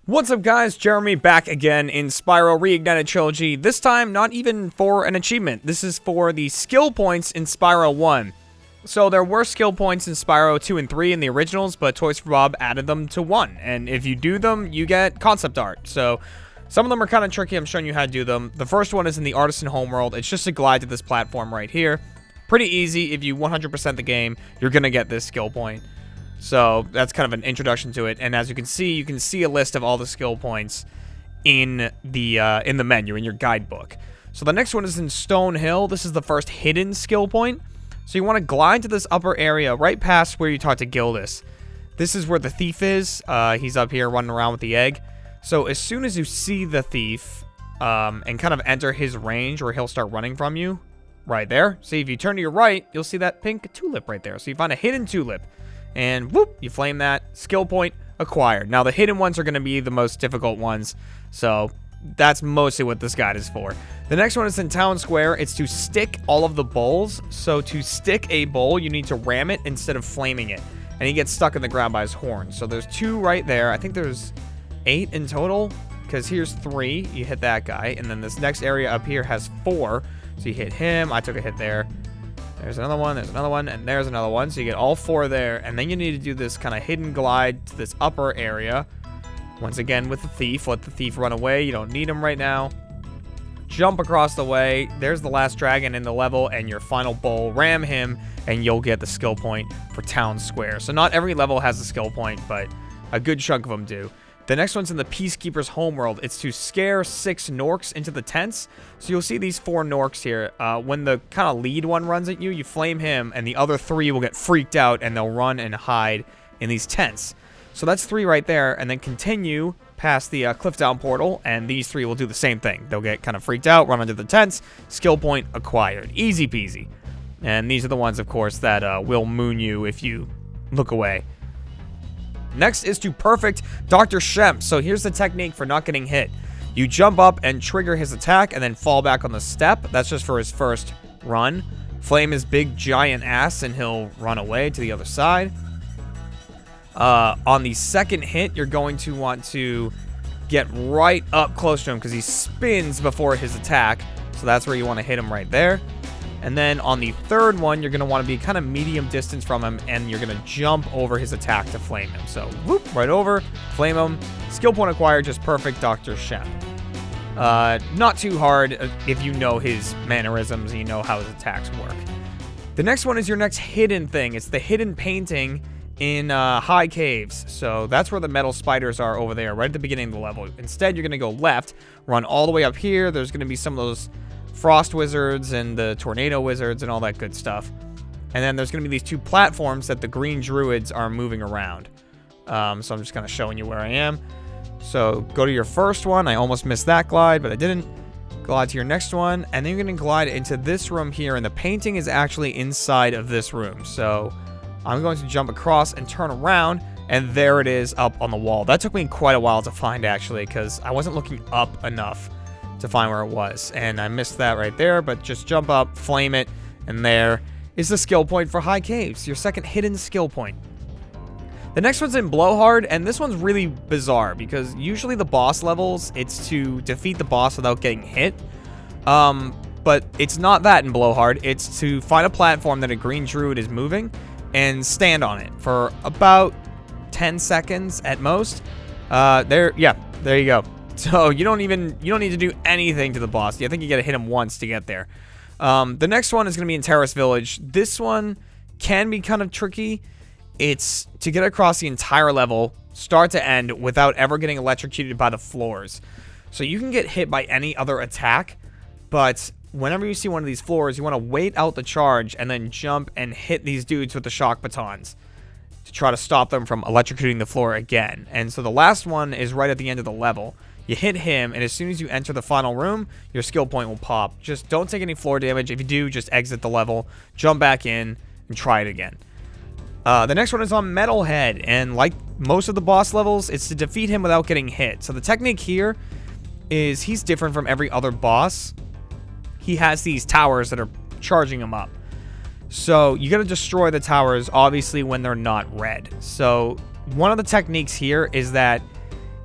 What's up guys, Jeremy back again in Spyro Reignited Trilogy. This time not even for an achievement, this is for the skill points in Spyro 1. So there were skill points in Spyro 2 and 3 in the originals, but Toys for Bob added them to 1. And if you do them, you get concept art. So some of them are kind of tricky, I'm showing you how to do them. The first one is in the Artisan Homeworld. It's just a glide to this platform right here. Pretty easy. If you 100% the game, you're going to get this skill point. So that's kind of an introduction to it, and as you can see a list of all the skill points in the menu in your guidebook. So the next one is in Stone Hill. This is the first hidden skill point. So you want to glide to this upper area right past where you talk to Gildas. This is where the thief is. He's up here running around with the egg. So as soon as you see the thief and kind of enter his range where he'll start running from you, right there. See, if you turn to your right, you'll see that pink tulip right there. So you find a hidden tulip. And whoop, you flame that. Skill point acquired. Now, the hidden ones are going to be the most difficult ones. So that's mostly what this guide is for. The next one is in Town Square. It's to stick all of the bowls. So to stick a bowl, you need to ram it instead of flaming it. And he gets stuck in the ground by his horn. So there's 2 right there. I think there's 8 in total. Because here's 3. You hit that guy. And then this next area up here has 4. So you hit him. I took a hit there. There's another one, and there's another one. So you get all 4 there. And then you need to do this kind of hidden glide to this upper area. Once again with the thief. Let the thief run away. You don't need him right now. Jump across the way. There's the last dragon in the level and your final bowl. Ram him and you'll get the skill point for Town Square. So not every level has a skill point, but a good chunk of them do. The next one's in the Peacekeepers Homeworld. It's to scare 6 norcs into the tents. So you'll see these 4 norcs here. When the kind of lead one runs at you, you flame him, and the other 3 will get freaked out, and they'll run and hide in these tents. So that's 3 right there, and then continue past the cliff down portal, and these 3 will do the same thing. They'll get kind of freaked out, run into the tents, skill point acquired. Easy peasy. And these are the ones, of course, that will moon you if you look away. Next is to perfect Dr. Shem. So here's the technique for not getting hit. You jump up and trigger his attack and then fall back on the step. That's just for his first run. Flame his big giant ass and he'll run away to the other side. On the second hit, you're going to want to get right up close to him because he spins before his attack. So that's where you want to hit him right there. And then on the third one, you're going to want to be kind of medium distance from him, and you're going to jump over his attack to flame him. So, whoop, right over, flame him. Skill point acquired, just perfect Dr. Shem. Not too hard if you know his mannerisms and you know how his attacks work. The next one is your next hidden thing. It's the hidden painting in High Caves. So that's where the metal spiders are over there, right at the beginning of the level. Instead, you're going to go left, run all the way up here. There's going to be some of those frost wizards and the tornado wizards and all that good stuff. And then there's going to be these 2 platforms that the green druids are moving around. So I'm just kind of showing you where I am. So go to your first one. I almost missed that glide, but I didn't. Glide to your next one, and then you're going to glide into this room here, and the painting is actually inside of this room. So I'm going to jump across and turn around, and there it is up on the wall. That took me quite a while to find, actually, because I wasn't looking up enough to find where it was, and I missed that right there. But just jump up, flame it, and there is the skill point for High Caves, your second hidden skill point. The next one's in Blowhard, and this one's really bizarre because usually the boss levels, it's to defeat the boss without getting hit, but it's not that in Blowhard. It's to find a platform that a green druid is moving and stand on it for about 10 seconds at most. There you go. So you don't need to do anything to the boss. I think you gotta hit him once to get there. The next one is gonna be in Terrace Village. This one can be kind of tricky. It's to get across the entire level, start to end, without ever getting electrocuted by the floors. So you can get hit by any other attack, but whenever you see one of these floors, you want to wait out the charge and then jump and hit these dudes with the shock batons to try to stop them from electrocuting the floor again. And so the last one is right at the end of the level. You hit him, and as soon as you enter the final room, your skill point will pop. Just don't take any floor damage. If you do, just exit the level, jump back in, and try it again. The next one is on Metalhead, and like most of the boss levels, it's to defeat him without getting hit. So the technique here is he's different from every other boss. He has these towers that are charging him up. So you got to destroy the towers, obviously, when they're not red. So one of the techniques here is that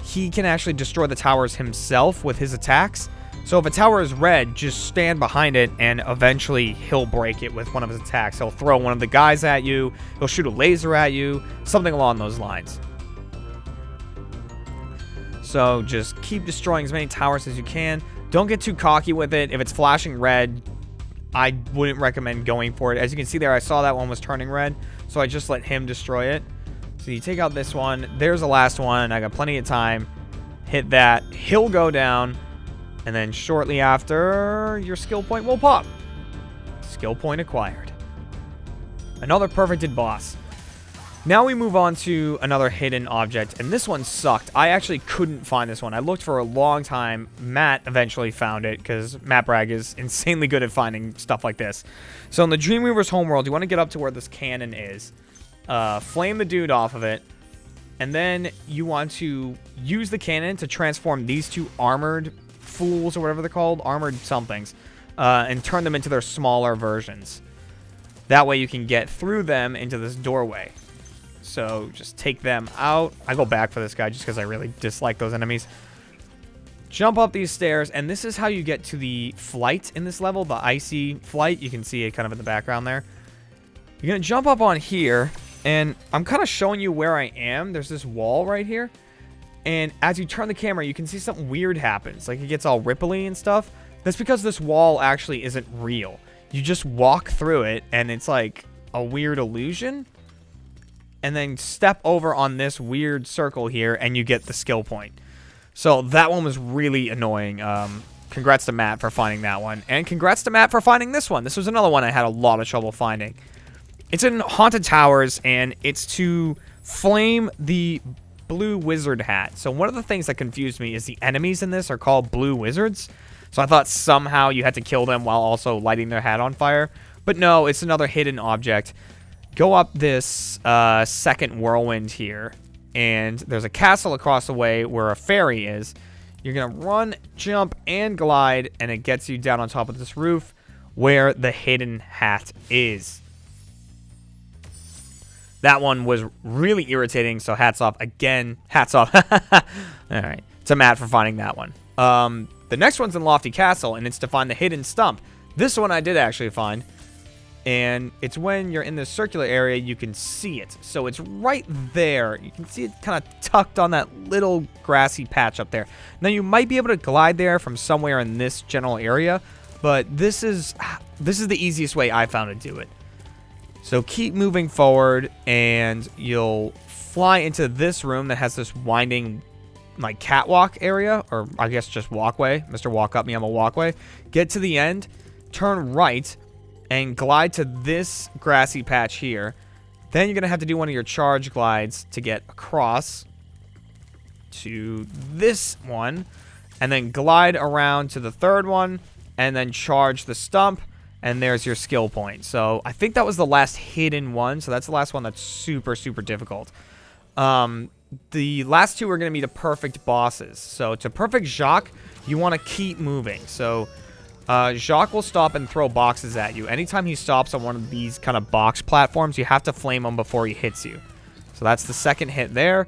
he can actually destroy the towers himself with his attacks. So if a tower is red, just stand behind it, and eventually he'll break it with one of his attacks. He'll throw one of the guys at you, he'll shoot a laser at you, something along those lines. So just keep destroying as many towers as you can. Don't get too cocky with it. If it's flashing red, I wouldn't recommend going for it. As you can see there, I saw that one was turning red, so I just let him destroy it. So you take out this one. There's the last one. I got plenty of time. Hit that. He'll go down. And then shortly after, your skill point will pop. Skill point acquired. Another perfected boss. Now we move on to another hidden object, and this one sucked. I actually couldn't find this one. I looked for a long time. Matt eventually found it, because Matt Bragg is insanely good at finding stuff like this. So in the Dreamweaver's homeworld, you want to get up to where this cannon is. Flame the dude off of it. And then you want to use the cannon to transform these two armored fools, or whatever they're called, armored somethings, and turn them into their smaller versions. That way you can get through them into this doorway. So just take them out. I go back for this guy just because I really dislike those enemies. Jump up these stairs, and this is how you get to the flight in this level, the icy flight. You can see it kind of in the background there. You're going to jump up on here, and I'm kind of showing you where I am. There's this wall right here. And as you turn the camera, you can see something weird happens. Like, it gets all ripply and stuff. That's because this wall actually isn't real. You just walk through it, and it's like a weird illusion. And then step over on this weird circle here, and you get the skill point. So that one was really annoying. Congrats to Matt for finding that one. And congrats to Matt for finding this one. This was another one I had a lot of trouble finding. It's in Haunted Towers, and it's to flame the blue wizard hat. So one of the things that confused me is the enemies in this are called blue wizards. So I thought somehow you had to kill them while also lighting their hat on fire. But no, it's another hidden object. Go up this second whirlwind here, and there's a castle across the way where a fairy is. You're going to run, jump, and glide, and it gets you down on top of this roof where the hidden hat is. That one was really irritating, so hats off again. Hats off. All right, to Matt for finding that one. The next one's in Lofty Castle, and it's to find the hidden stump. This one I did actually find, and it's when you're in this circular area, you can see it. So it's right there. You can see it kind of tucked on that little grassy patch up there. Now, you might be able to glide there from somewhere in this general area, but this is the easiest way I found to do it. So keep moving forward, and you'll fly into this room that has this winding, like, catwalk area, or I guess just walkway. Mr. Walk Up Me, I'm a walkway. Get to the end, turn right, and glide to this grassy patch here. Then you're going to have to do one of your charge glides to get across to this one, and then glide around to the third one, and then charge the stump. And there's your skill point. So I think that was the last hidden one. So that's the last one that's super, super difficult. The last two are going to be the perfect bosses. So to perfect Jacques, you want to keep moving. So Jacques will stop and throw boxes at you. Anytime he stops on one of these kind of box platforms, you have to flame him before he hits you. So that's the second hit there.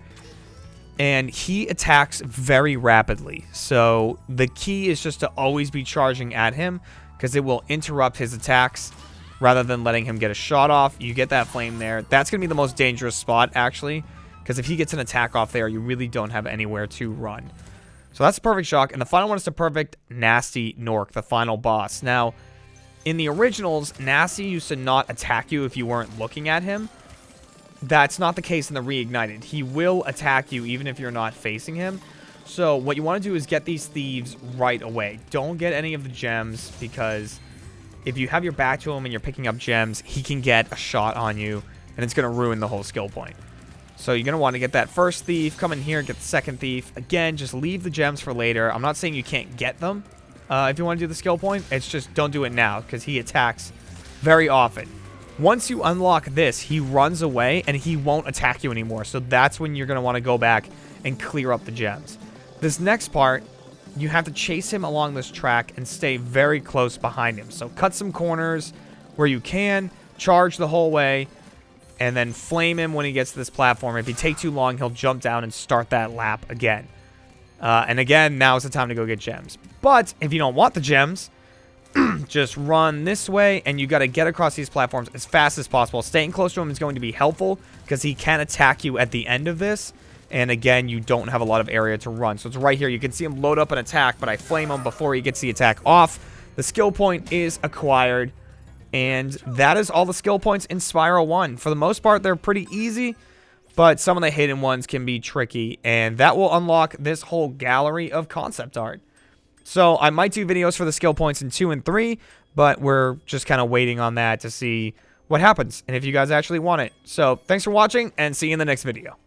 And he attacks very rapidly. So the key is just to always be charging at him, because it will interrupt his attacks rather than letting him get a shot off. You get that flame there. That's going to be the most dangerous spot, actually, because if he gets an attack off there, you really don't have anywhere to run. So that's the perfect shock. And the final one is the perfect Nasty Norc, the final boss. Now, in the originals, Nasty used to not attack you if you weren't looking at him. That's not the case in the Reignited. He will attack you even if you're not facing him. So what you want to do is get these thieves right away. Don't get any of the gems, because if you have your back to him and you're picking up gems, he can get a shot on you, and it's going to ruin the whole skill point. So you're going to want to get that first thief, come in here, get the second thief. Again, just leave the gems for later. I'm not saying you can't get them if you want to do the skill point. It's just don't do it now, because he attacks very often. Once you unlock this, he runs away, and he won't attack you anymore. So that's when you're going to want to go back and clear up the gems. This next part, you have to chase him along this track and stay very close behind him. So cut some corners where you can, charge the whole way, and then flame him when he gets to this platform. If you take too long, he'll jump down and start that lap again. And again, now is the time to go get gems. But if you don't want the gems, just run this way, and you got to get across these platforms as fast as possible. Staying close to him is going to be helpful because he can attack you at the end of this. And again, you don't have a lot of area to run. So it's right here. You can see him load up an attack, but I flame him before he gets the attack off. The skill point is acquired. And that is all the skill points in Spyro 1. For the most part, they're pretty easy, but some of the hidden ones can be tricky. And that will unlock this whole gallery of concept art. So I might do videos for the skill points in 2 and 3, but we're just kind of waiting on that to see what happens and if you guys actually want it. So thanks for watching, and see you in the next video.